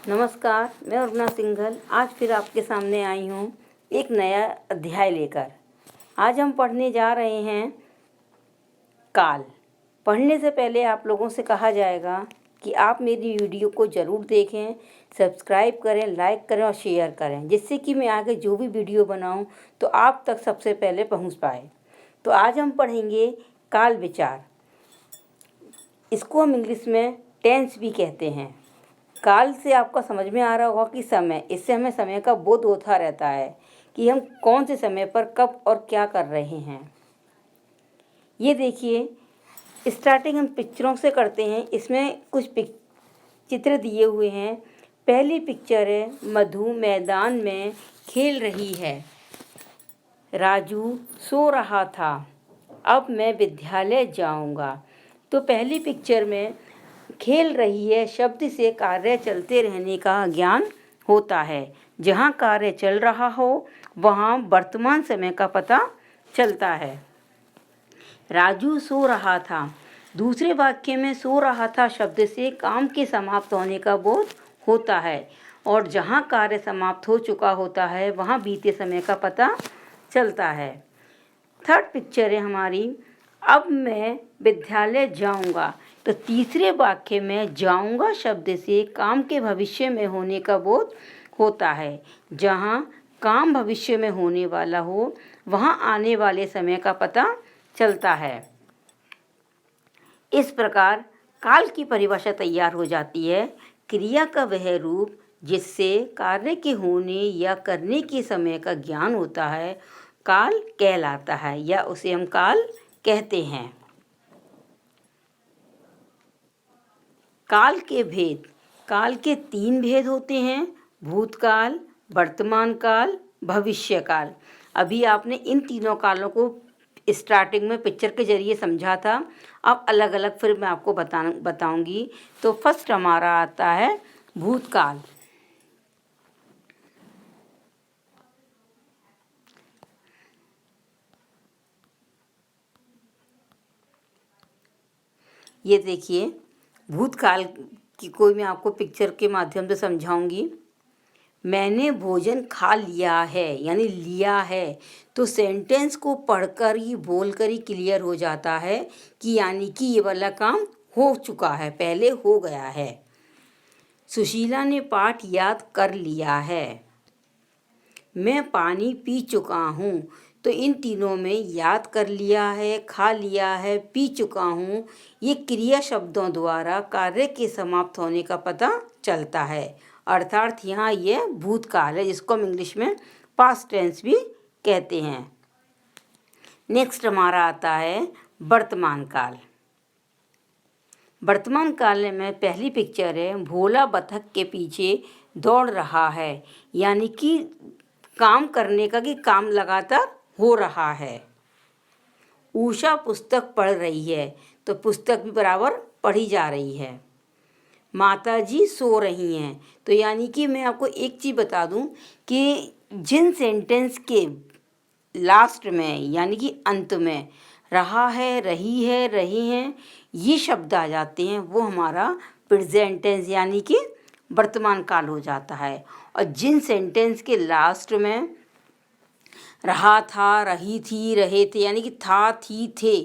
नमस्कार, मैं उर्वना सिंघल आज फिर आपके सामने आई हूँ एक नया अध्याय लेकर। आज हम पढ़ने जा रहे हैं काल। पढ़ने से पहले आप लोगों से कहा जाएगा कि आप मेरी वीडियो को ज़रूर देखें, सब्सक्राइब करें, लाइक करें और शेयर करें, जिससे कि मैं आगे जो भी वीडियो बनाऊं तो आप तक सबसे पहले पहुंच पाए। तो आज हम पढ़ेंगे काल विचार। इसको हम इंग्लिश में टेंस भी कहते हैं। काल से आपका समझ में आ रहा होगा कि समय, इससे हमें समय का बोध होता रहता है कि हम कौन से समय पर कब और क्या कर रहे हैं। ये देखिए, स्टार्टिंग हम पिक्चरों से करते हैं। इसमें कुछ चित्र दिए हुए हैं। पहली पिक्चर है, मधु मैदान में खेल रही है। राजू सो रहा था, अब मैं विद्यालय जाऊंगा। तो पहली पिक्चर में खेल रही है शब्द से कार्य चलते रहने का ज्ञान होता है। जहाँ कार्य चल रहा हो वहाँ वर्तमान समय का पता चलता है। राजू सो रहा था। दूसरे वाक्य में सो रहा था शब्द से काम के समाप्त होने का बोध होता है, और जहाँ कार्य समाप्त हो चुका होता है वहाँ बीते समय का पता चलता है। थर्ड पिक्चर है हमारी, अब मैं विद्यालय जाऊंगा। तो तीसरे वाक्य में जाऊंगा शब्द से काम के भविष्य में होने का बोध होता है। जहाँ काम भविष्य में होने वाला हो वहाँ आने वाले समय का पता चलता है। इस प्रकार काल की परिभाषा तैयार हो जाती है। क्रिया का वह रूप जिससे कार्य के होने या करने के समय का ज्ञान होता है काल कहलाता है, या उसे हम काल कहते हैं। काल के भेद। काल के 3 भेद होते हैं: भूतकाल, वर्तमान काल, भविष्य काल। अभी आपने इन तीनों कालों को स्टार्टिंग में पिक्चर के जरिए समझा था। अब अलग अलग फिर मैं आपको बताऊंगी। तो फर्स्ट हमारा आता है भूतकाल। ये देखिए, भूतकाल की कोई मैं आपको पिक्चर के माध्यम से समझाऊंगी। मैंने भोजन खा लिया है, यानी लिया है। तो सेंटेंस को पढ़कर ही बोलकर ही क्लियर हो जाता है कि यानी कि ये वाला काम हो चुका है, पहले हो गया है। सुशीला ने पाठ याद कर लिया है। मैं पानी पी चुका हूँ। तो इन तीनों में याद कर लिया है, खा लिया है, पी चुका हूँ, ये क्रिया शब्दों द्वारा कार्य के समाप्त होने का पता चलता है। अर्थात यहाँ ये भूतकाल है, जिसको हम इंग्लिश में पास्ट टेंस भी कहते हैं। नेक्स्ट हमारा आता है वर्तमान काल। वर्तमान काल में पहली पिक्चर है, भोला बतख के पीछे दौड़ रहा है। यानी कि काम करने का, कि काम लगातार हो रहा है। उषा पुस्तक पढ़ रही है। तो पुस्तक भी बराबर पढ़ी जा रही है। माताजी सो रही हैं। तो यानी कि मैं आपको एक चीज़ बता दूं कि जिन सेंटेंस के लास्ट में, यानी कि अंत में रहा है, रही है, रहे हैं, ये शब्द आ जाते हैं, वो हमारा प्रेजेंट टेंस यानी कि वर्तमान काल हो जाता है। और जिन सेंटेंस के लास्ट में रहा था, रही थी, रहे थे, यानी कि था, थी, थे,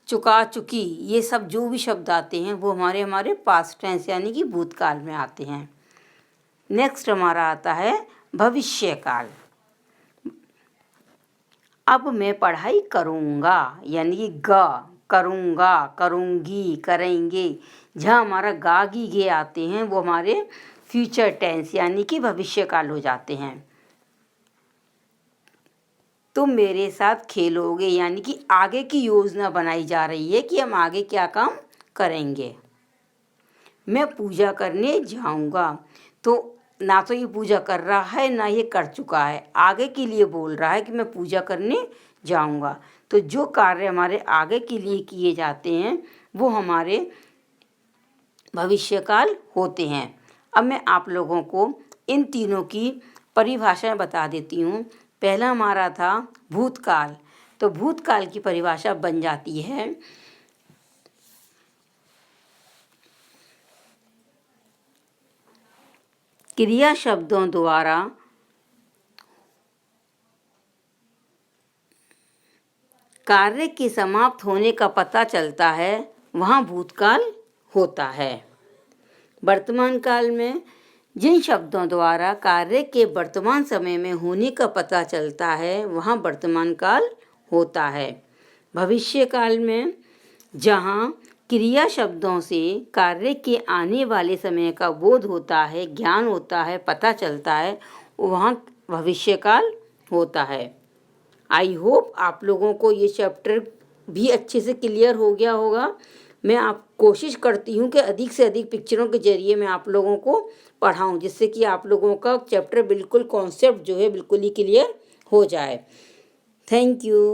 चुका, चुकी, ये सब जो भी शब्द आते हैं वो हमारे पास्ट टेंस यानी कि भूतकाल में आते हैं। नेक्स्ट हमारा आता है भविष्य काल। अब मैं पढ़ाई करूँगा, यानी कि करूँगा, करूँगी, करेंगे। जहाँ हमारा गा गी गे आते हैं वो हमारे फ्यूचर टेंस यानी कि भविष्य काल हो जाते हैं। तुम मेरे साथ खेलोगे, यानी कि आगे की योजना बनाई जा रही है कि हम आगे क्या काम करेंगे। मैं पूजा करने जाऊंगा। तो ना तो ये पूजा कर रहा है ना ये कर चुका है, आगे के लिए बोल रहा है कि मैं पूजा करने जाऊंगा। तो जो कार्य हमारे आगे के लिए किए जाते हैं वो हमारे भविष्यकाल होते हैं। अब मैं आप लोगों को इन तीनों की परिभाषाएं बता देती हूँ। पहला हमारा था भूतकाल। तो भूतकाल की परिभाषा बन जाती है, क्रिया शब्दों द्वारा कार्य के समाप्त होने का पता चलता है वहाँ भूतकाल होता है। वर्तमान काल में जिन शब्दों द्वारा कार्य के वर्तमान समय में होने का पता चलता है वहाँ वर्तमान काल होता है। भविष्य काल में जहाँ क्रिया शब्दों से कार्य के आने वाले समय का बोध होता है, ज्ञान होता है, पता चलता है, वहाँ भविष्य काल होता है। आई होप आप लोगों को ये चैप्टर भी अच्छे से क्लियर हो गया होगा। मैं आप कोशिश करती हूँ कि अधिक से अधिक पिक्चरों के जरिए मैं आप लोगों को पढ़ाऊँ, जिससे कि आप लोगों का चैप्टर बिल्कुल कॉन्सेप्ट जो है बिल्कुल ही क्लियर हो जाए। Thank you.